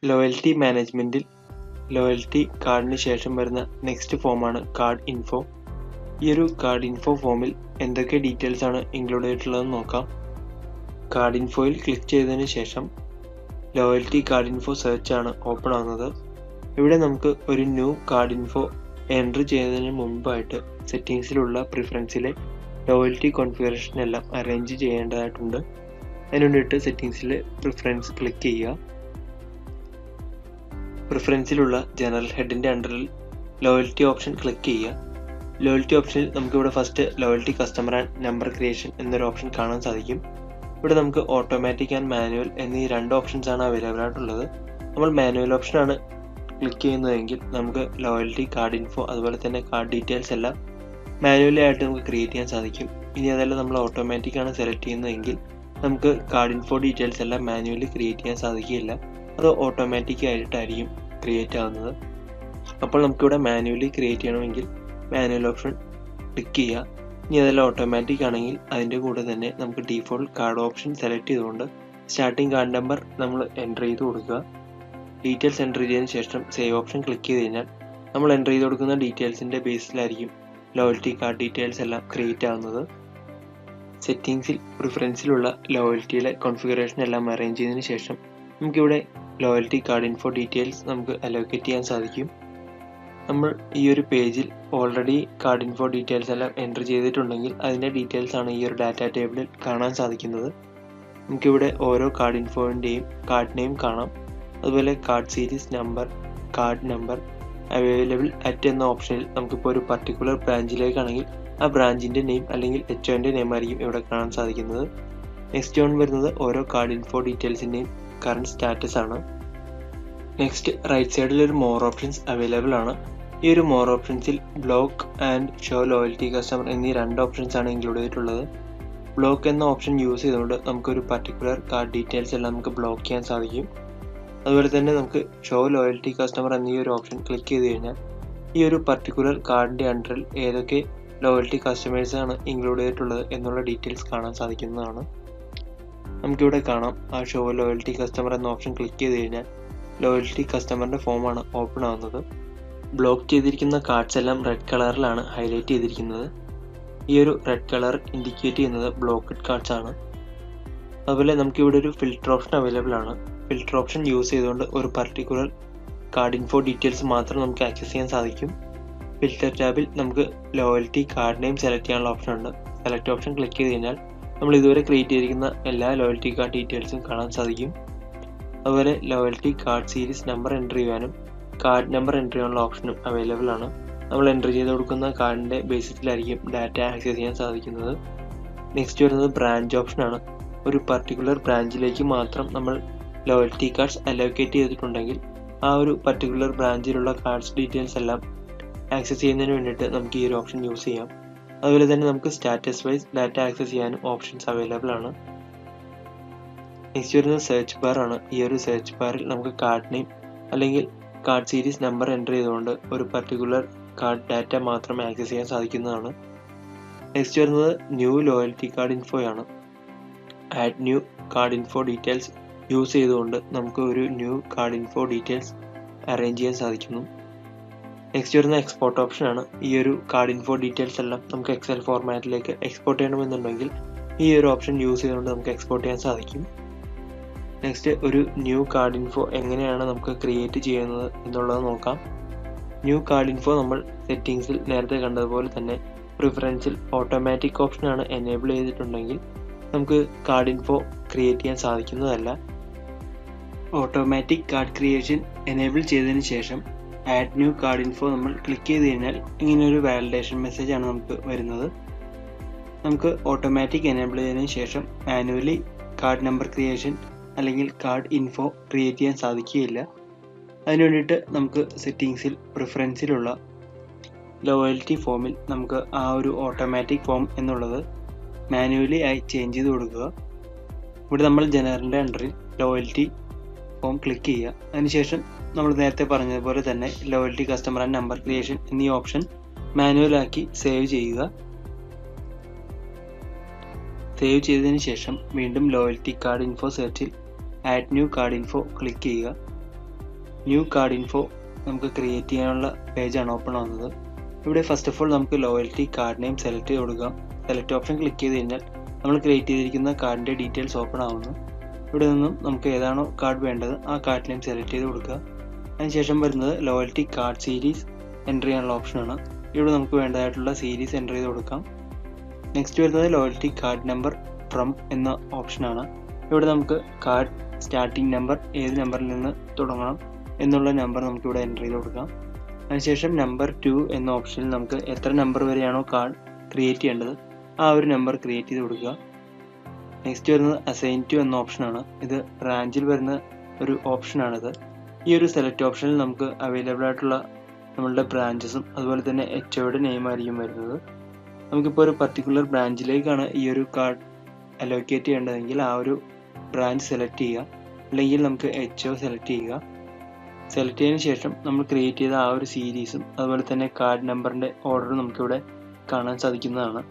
Loyalty മാനേജ്മെൻറ്റിൽ loyalty കാർഡിന് ശേഷം വരുന്ന നെക്സ്റ്റ് ഫോമാണ് കാർഡ് ഇൻഫോ. ഈ ഒരു കാർഡ് ഇൻഫോ ഫോമിൽ എന്തൊക്കെ ഡീറ്റെയിൽസ് ആണ് ഇൻക്ലൂഡ് ചെയ്തിട്ടുള്ളതെന്ന് നോക്കാം. കാർഡ് ഇൻഫോയിൽ ക്ലിക്ക് ചെയ്തതിന് ശേഷം ലോയൽറ്റി കാർഡ് ഇൻഫോ സെർച്ച് ആണ് ഓപ്പൺ ആകുന്നത്. ഇവിടെ നമുക്ക് ഒരു ന്യൂ കാർഡ് ഇൻഫോ എൻട്രി ചെയ്യുന്നതിന് മുമ്പായിട്ട് സെറ്റിങ്സിലുള്ള പ്രിഫറൻസിലെ ലോയൽറ്റി കോൺഫിഗറേഷൻ എല്ലാം അറേഞ്ച് ചെയ്യേണ്ടതായിട്ടുണ്ട്. അതിന് വേണ്ടിയിട്ട് സെറ്റിങ്സിലെ പ്രിഫറൻസ് ക്ലിക്ക് ചെയ്യുക. പ്രിഫറൻസിലുള്ള ജനറൽ ഹെഡിൻ്റെ അണ്ടറിൽ ലോയൽറ്റി ഓപ്ഷൻ ക്ലിക്ക് ചെയ്യുക. ലോയൽറ്റി ഓപ്ഷനിൽ നമുക്കിവിടെ first loyalty customer and number creation എന്നൊരു ഓപ്ഷൻ കാണാൻ സാധിക്കും. ഇവിടെ നമുക്ക് ഓട്ടോമാറ്റിക് ആൻഡ് മാനുവൽ എന്നീ രണ്ട് ഓപ്ഷൻസ് ആണ് അവൈലബിൾ ആയിട്ടുള്ളത്. നമ്മൾ മാനുവൽ ഓപ്ഷനാണ് ക്ലിക്ക് ചെയ്യുന്നതെങ്കിൽ നമുക്ക് ലോയൽറ്റി കാർഡ് ഇൻഫോ അതുപോലെ തന്നെ കാർഡ് ഡീറ്റെയിൽസ് എല്ലാം മാനുവലി ആയിട്ട് നമുക്ക് ക്രിയേറ്റ് ചെയ്യാൻ സാധിക്കും. ഇനി അതെല്ലാം നമ്മൾ ഓട്ടോമാറ്റിക് ആണ് സെലക്ട് ചെയ്യുന്നതെങ്കിൽ നമുക്ക് കാർഡ് ഇൻഫോ ഡീറ്റെയിൽസ് എല്ലാം മാനുവലി ക്രിയേറ്റ് ചെയ്യാൻ സാധിക്കില്ല. അത് ഓട്ടോമാറ്റിക് ആയിട്ടായിരിക്കും ക്രിയേറ്റ് ആവുന്നത്. അപ്പോൾ നമുക്കിവിടെ മാനുവലി ക്രിയേറ്റ് ചെയ്യണമെങ്കിൽ മാനുവൽ ഓപ്ഷൻ ക്ലിക്ക് ചെയ്യുക. ഇനി അതെല്ലാം ഓട്ടോമാറ്റിക് ആണെങ്കിൽ അതിൻ്റെ കൂടെ തന്നെ നമുക്ക് ഡീഫോൾട്ട് കാർഡ് ഓപ്ഷൻ സെലക്ട് ചെയ്തുകൊണ്ട് സ്റ്റാർട്ടിംഗ് കാർഡ് നമ്പർ നമ്മൾ എൻ്റർ ചെയ്ത് കൊടുക്കുക. ഡീറ്റെയിൽസ് എൻ്റർ ചെയ്തതിന് ശേഷം സേവ് ഓപ്ഷൻ ക്ലിക്ക് ചെയ്ത് കഴിഞ്ഞാൽ നമ്മൾ എൻ്റർ ചെയ്ത് കൊടുക്കുന്ന ഡീറ്റെയിൽസിൻ്റെ ബേസിലായിരിക്കും ലോയൽറ്റി കാർഡ് ഡീറ്റെയിൽസ് എല്ലാം ക്രിയേറ്റ് ആവുന്നത്. സെറ്റിങ്സിൽ പ്രിഫറൻസിലുള്ള ലോയൽറ്റിയിലെ കോൺഫിഗറേഷൻ എല്ലാം അറേഞ്ച് ചെയ്തതിന് ശേഷം നമുക്കിവിടെ ലോയൽറ്റി കാർഡ് ഇൻഫോ ഡീറ്റെയിൽസ് നമുക്ക് അലോക്കേറ്റ് ചെയ്യാൻ സാധിക്കും. നമ്മൾ ഈ ഒരു പേജിൽ ഓൾറെഡി കാർഡ് ഇൻഫോ ഡീറ്റെയിൽസ് എല്ലാം എൻ്റർ ചെയ്തിട്ടുണ്ടെങ്കിൽ അതിൻ്റെ ഡീറ്റെയിൽസ് ആണ് ഈ ഒരു ഡാറ്റ ടേബിളിൽ കാണാൻ സാധിക്കുന്നത്. നമുക്കിവിടെ ഓരോ കാർഡ് ഇൻഫോൻ്റെയും കാർഡ് നെയിം കാണാം. അതുപോലെ card series number, card number, available at എന്ന ഓപ്ഷനിൽ നമുക്കിപ്പോൾ ഒരു പർട്ടിക്കുലർ ബ്രാഞ്ചിലേക്കാണെങ്കിൽ ആ ബ്രാഞ്ചിൻ്റെ നെയിം അല്ലെങ്കിൽ HOൻ്റെ നെയിം ആയിരിക്കും ഇവിടെ കാണാൻ സാധിക്കുന്നത്. നെക്സ്റ്റ് ഓൺ വരുന്നത് ഓരോ കാർഡ് ഇൻഫോ ഡീറ്റെയിൽസിൻ്റെയും കറണ്ട് സ്റ്റാറ്റസ് ആണ്. നെക്സ്റ്റ് റൈറ്റ് സൈഡിൽ ഒരു മോർ ഓപ്ഷൻസ് അവൈലബിൾ ആണ്. ഈ ഒരു മോർ ഓപ്ഷൻസിൽ block and show loyalty customer എന്നീ രണ്ട് ഓപ്ഷൻസ് ആണ് ഇൻക്ലൂഡ് ചെയ്തിട്ടുള്ളത്. ബ്ലോക്ക് എന്ന ഓപ്ഷൻ യൂസ് ചെയ്തുകൊണ്ട് നമുക്കൊരു പർട്ടിക്കുലർ കാർഡ് ഡീറ്റെയിൽസ് എല്ലാം നമുക്ക് ബ്ലോക്ക് ചെയ്യാൻ സാധിക്കും. അതുപോലെ തന്നെ നമുക്ക് ഷോ ലോയൽറ്റി കസ്റ്റമർ എന്നീ ഒരു ഓപ്ഷൻ ക്ലിക്ക് ചെയ്ത് കഴിഞ്ഞാൽ ഈ ഒരു പർട്ടിക്കുലർ കാർഡിൻ്റെ അണ്ടറിൽ ഏതൊക്കെ ലോയൽറ്റി കസ്റ്റമേഴ്സ് ആണ് ഇൻക്ലൂഡ് ചെയ്തിട്ടുള്ളത് എന്നുള്ള ഡീറ്റെയിൽസ് കാണാൻ സാധിക്കുന്നതാണ്. നമുക്കിവിടെ കാണാം ആ ഷോ ലോയൽറ്റി കസ്റ്റമർ എന്ന ഓപ്ഷൻ ക്ലിക്ക് ചെയ്ത് കഴിഞ്ഞാൽ ലോയൽറ്റി കസ്റ്റമറിൻ്റെ ഫോമാണ് ഓപ്പൺ ആവുന്നത്. ബ്ലോക്ക് ചെയ്തിരിക്കുന്ന കാർഡ്സ് എല്ലാം റെഡ് കളറിലാണ് ഹൈലൈറ്റ് ചെയ്തിരിക്കുന്നത്. ഈ ഒരു റെഡ് കളർ ഇൻഡിക്കേറ്റ് ചെയ്യുന്നത് ബ്ലോക്ക്ഡ് കാർഡ്സ് ആണ്. അതുപോലെ നമുക്കിവിടെ ഒരു ഫിൽറ്റർ ഓപ്ഷൻ അവൈലബിൾ ആണ്. ഫിൽറ്റർ ഓപ്ഷൻ യൂസ് ചെയ്തുകൊണ്ട് ഒരു പർട്ടിക്കുലർ കാർഡ് ഇൻഫോ ഡീറ്റെയിൽസ് മാത്രം നമുക്ക് ആക്സസ് ചെയ്യാൻ സാധിക്കും. ഫിൽറ്റർ ടാബിൽ നമുക്ക് ലോയൽറ്റി കാർഡ് നെയിം സെലക്ട് ചെയ്യാനുള്ള ഓപ്ഷൻ ഉണ്ട്. സെലക്ട് ഓപ്ഷൻ ക്ലിക്ക് ചെയ്ത് കഴിഞ്ഞാൽ നമ്മൾ ഇതുവരെ ക്രിയേറ്റ് ചെയ്തിരിക്കുന്ന എല്ലാ ലോയൽറ്റി കാർഡ് ഡീറ്റെയിൽസും കാണാൻ സാധിക്കും. അതുപോലെ loyalty card series number enter ചെയ്യാനും കാർഡ് നമ്പർ എൻ്റർ ചെയ്യാനുള്ള ഓപ്ഷനും അവൈലബിൾ ആണ്. നമ്മൾ എൻ്റർ ചെയ്ത് കൊടുക്കുന്ന കാർഡിൻ്റെ ബേസിസിലായിരിക്കും ഡാറ്റ ആക്സസ് ചെയ്യാൻ സാധിക്കുന്നത്. നെക്സ്റ്റ് വരുന്നത് ബ്രാഞ്ച് ഓപ്ഷനാണ്. ഒരു പർട്ടിക്കുലർ ബ്രാഞ്ചിലേക്ക് മാത്രം നമ്മൾ ലോയൽറ്റി കാർഡ്സ് അലോക്കേറ്റ് ചെയ്തിട്ടുണ്ടെങ്കിൽ ആ ഒരു പർട്ടിക്കുലർ ബ്രാഞ്ചിലുള്ള കാർഡ്സ് ഡീറ്റെയിൽസ് എല്ലാം ആക്സസ് ചെയ്യുന്നതിന് വേണ്ടിയിട്ട് നമുക്ക് ഈ ഒരു ഓപ്ഷൻ യൂസ് ചെയ്യാം. അതുപോലെ തന്നെ നമുക്ക് സ്റ്റാറ്റസ് വൈസ് ഡാറ്റ ആക്സസ് ചെയ്യാനും ഓപ്ഷൻസ് അവൈലബിൾ ആണ്. നെക്സ്റ്റ് വരുന്നത് സെർച്ച് ബാർ ആണ്. ഈ ഒരു സെർച്ച് ബാറിൽ നമുക്ക് കാർഡ് നെയിം അല്ലെങ്കിൽ കാർഡ് സീരീസ് നമ്പർ എൻ്റർ ചെയ്തുകൊണ്ട് ഒരു പർട്ടിക്കുലർ കാർഡ് ഡാറ്റ മാത്രം ആക്സസ് ചെയ്യാൻ സാധിക്കുന്നതാണ്. നെക്സ്റ്റ് വരുന്നത് ന്യൂ ലോയൽറ്റി കാർഡ് ഇൻഫോയാണ്. Add new card info details use ചെയ്തുകൊണ്ട് നമുക്ക് ഒരു new card info details arrange ചെയ്യാൻ സാധിക്കുന്നു. നെക്സ്റ്റ് വരുന്ന എക്സ്പോർട്ട് ഓപ്ഷനാണ്. ഈ ഒരു കാർഡ് ഇൻഫോ ഡീറ്റെയിൽസ് എല്ലാം നമുക്ക് എക്സൽ ഫോർമാറ്റിലേക്ക് എക്സ്പോർട്ട് ചെയ്യണമെന്നുണ്ടെങ്കിൽ ഈ ഒരു ഓപ്ഷൻ യൂസ് ചെയ്തുകൊണ്ട് നമുക്ക് എക്സ്പോർട്ട് ചെയ്യാൻ സാധിക്കും. നെക്സ്റ്റ് ഒരു ന്യൂ കാർഡ് ഇൻഫോ എങ്ങനെയാണ് നമുക്ക് ക്രിയേറ്റ് ചെയ്യുന്നത് എന്നുള്ളത് നോക്കാം. ന്യൂ കാർഡ് ഇൻഫോ നമ്മൾ സെറ്റിങ്സിൽ നേരത്തെ കണ്ടതുപോലെ തന്നെ പ്രിഫറൻസിൽ ഓട്ടോമാറ്റിക് ഓപ്ഷനാണ് എനേബിൾ ചെയ്തിട്ടുണ്ടെങ്കിൽ നമുക്ക് കാർഡ് ഇൻഫോ ക്രിയേറ്റ് ചെയ്യാൻ സാധിക്കുന്നതല്ല. ഓട്ടോമാറ്റിക് കാർഡ് ക്രിയേഷൻ എനേബിൾ ചെയ്തതിന് ശേഷം ആഡ് ന്യൂ കാർഡ് ഇൻഫോ നമ്മൾ ക്ലിക്ക് ചെയ്ത് കഴിഞ്ഞാൽ ഇങ്ങനെയൊരു വാലിഡേഷൻ മെസ്സേജ് ആണ് നമുക്ക് വരുന്നത്. നമുക്ക് ഓട്ടോമാറ്റിക് എനേബിൾ ചെയ്തതിന് ശേഷം മാനുവലി കാർഡ് നമ്പർ ക്രിയേഷൻ അല്ലെങ്കിൽ കാർഡ് ഇൻഫോ ക്രിയേറ്റ് ചെയ്യാൻ സാധിക്കുകയില്ല. അതിന് വേണ്ടിയിട്ട് നമുക്ക് സെറ്റിങ്സിൽ പ്രിഫറൻസിലുള്ള ലോയൽറ്റി ഫോമിൽ നമുക്ക് ആ ഒരു ഓട്ടോമാറ്റിക് ഫോം എന്നുള്ളത് മാനുവലി ആയി ചേഞ്ച് ചെയ്ത് കൊടുക്കുക. ഇവിടെ നമ്മൾ ജനറലിൻ്റെ അണ്ടറിൽ ലോയൽറ്റി ഫോം ക്ലിക്ക് ചെയ്യുക. അതിനുശേഷം നമ്മൾ നേരത്തെ പറഞ്ഞതുപോലെ തന്നെ loyalty customer and number creation എന്നീ ഓപ്ഷൻ മാനുവലാക്കി സേവ് ചെയ്യുക. സേവ് ചെയ്തതിന് ശേഷം വീണ്ടും ലോയൽറ്റി കാർഡ് ഇൻഫോ സെർച്ചിൽ add new card info click ചെയ്യുക. ന്യൂ കാർഡ് ഇൻഫോ നമുക്ക് ക്രിയേറ്റ് ചെയ്യാനുള്ള പേജാണ് ഓപ്പൺ ആവുന്നത്. ഇവിടെ ഫസ്റ്റ് ഓഫ് ഓൾ നമുക്ക് ലോയൽറ്റി കാർഡ് നെയിം സെലക്ട് ചെയ്ത് കൊടുക്കാം. സെലക്ട് ഓപ്ഷൻ ക്ലിക്ക് ചെയ്ത് കഴിഞ്ഞാൽ നമ്മൾ ക്രിയേറ്റ് ചെയ്തിരിക്കുന്ന കാർഡിൻ്റെ ഡീറ്റെയിൽസ് ഓപ്പൺ ആവുന്നു. ഇവിടെ നിന്നും നമുക്ക് ഏതാണോ കാർഡ് വേണ്ടത് ആ കാർഡ് നെയിം സെലക്ട് ചെയ്ത് കൊടുക്കുക. അതിനുശേഷം വരുന്നത് ലോയൽറ്റി കാർഡ് സീരീസ് എൻ്റർ ചെയ്യാനുള്ള ഓപ്ഷനാണ്. ഇവിടെ നമുക്ക് വേണ്ടതായിട്ടുള്ള സീരീസ് എൻ്റർ ചെയ്ത് കൊടുക്കാം. നെക്സ്റ്റ് വരുന്നത് ലോയൽറ്റി കാർഡ് നമ്പർ ഫ്രം എന്ന ഓപ്ഷനാണ്. ഇവിടെ നമുക്ക് കാർഡ് സ്റ്റാർട്ടിംഗ് നമ്പർ ഏത് നമ്പറിൽ നിന്ന് തുടങ്ങണം എന്നുള്ള നമ്പർ നമുക്കിവിടെ എൻ്റർ ചെയ്ത് കൊടുക്കാം. അതിനുശേഷം നമ്പർ 2 എന്ന ഓപ്ഷനിൽ നമുക്ക് എത്ര നമ്പർ വരെയാണോ കാർഡ് ക്രിയേറ്റ് ചെയ്യേണ്ടത് ആ ഒരു നമ്പർ ക്രിയേറ്റ് ചെയ്ത് കൊടുക്കുക. നെക്സ്റ്റ് വരുന്നത് അസൈൻ ടു എന്ന ഓപ്ഷനാണ്. ഇത് ബ്രാഞ്ചിൽ വരുന്ന ഒരു ഓപ്ഷനാണിത്. ഈ ഒരു സെലക്ട് ഓപ്ഷനിൽ നമുക്ക് അവൈലബിൾ ആയിട്ടുള്ള നമ്മളുടെ ബ്രാഞ്ചസും അതുപോലെ തന്നെ HOയുടെ നെയിം ആയിരിക്കും വരുന്നത്. നമുക്കിപ്പോൾ ഒരു പർട്ടിക്കുലർ ബ്രാഞ്ചിലേക്കാണ് ഈ ഒരു കാർഡ് അലോക്കേറ്റ് ചെയ്യേണ്ടതെങ്കിൽ ആ ഒരു ബ്രാഞ്ച് സെലക്ട് ചെയ്യുക, അല്ലെങ്കിൽ നമുക്ക് HO സെലക്ട് ചെയ്യുക. സെലക്ട് ചെയ്തതിന് ശേഷം നമ്മൾ ക്രിയേറ്റ് ചെയ്ത ആ ഒരു സീരീസും അതുപോലെ തന്നെ കാർഡ് നമ്പറിൻ്റെ ഓർഡറും നമുക്കിവിടെ കാണാൻ സാധിക്കുന്നതാണ്.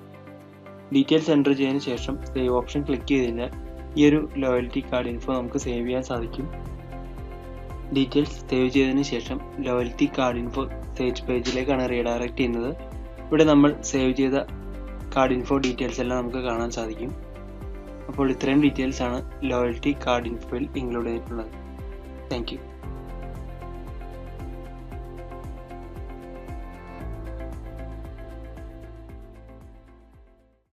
ഡീറ്റെയിൽസ് എൻ്റർ ചെയ്തതിന് ശേഷം സേവ് ഓപ്ഷൻ ക്ലിക്ക് ചെയ്ത് കഴിഞ്ഞാൽ ഈ ഒരു ലോയൽറ്റി കാർഡ് ഇൻഫോ നമുക്ക് സേവ് ചെയ്യാൻ സാധിക്കും. ഡീറ്റെയിൽസ് സേവ് ചെയ്തതിന് ശേഷം ലോയൽറ്റി കാർഡ് ഇൻഫോ സെർച്ച് പേജിലേക്കാണ് റീഡയറക്റ്റ് ചെയ്യുന്നത്. ഇവിടെ നമ്മൾ സേവ് ചെയ്ത കാർഡ് ഇൻഫോ ഡീറ്റെയിൽസ് എല്ലാം നമുക്ക് കാണാൻ സാധിക്കും. അപ്പോൾ ഇത്രയും ഡീറ്റെയിൽസ് ആണ് ലോയൽറ്റി കാർഡ് ഇൻഫോയിൽ ഇൻക്ലൂഡ് ചെയ്തിട്ടുള്ളത്. Thank you.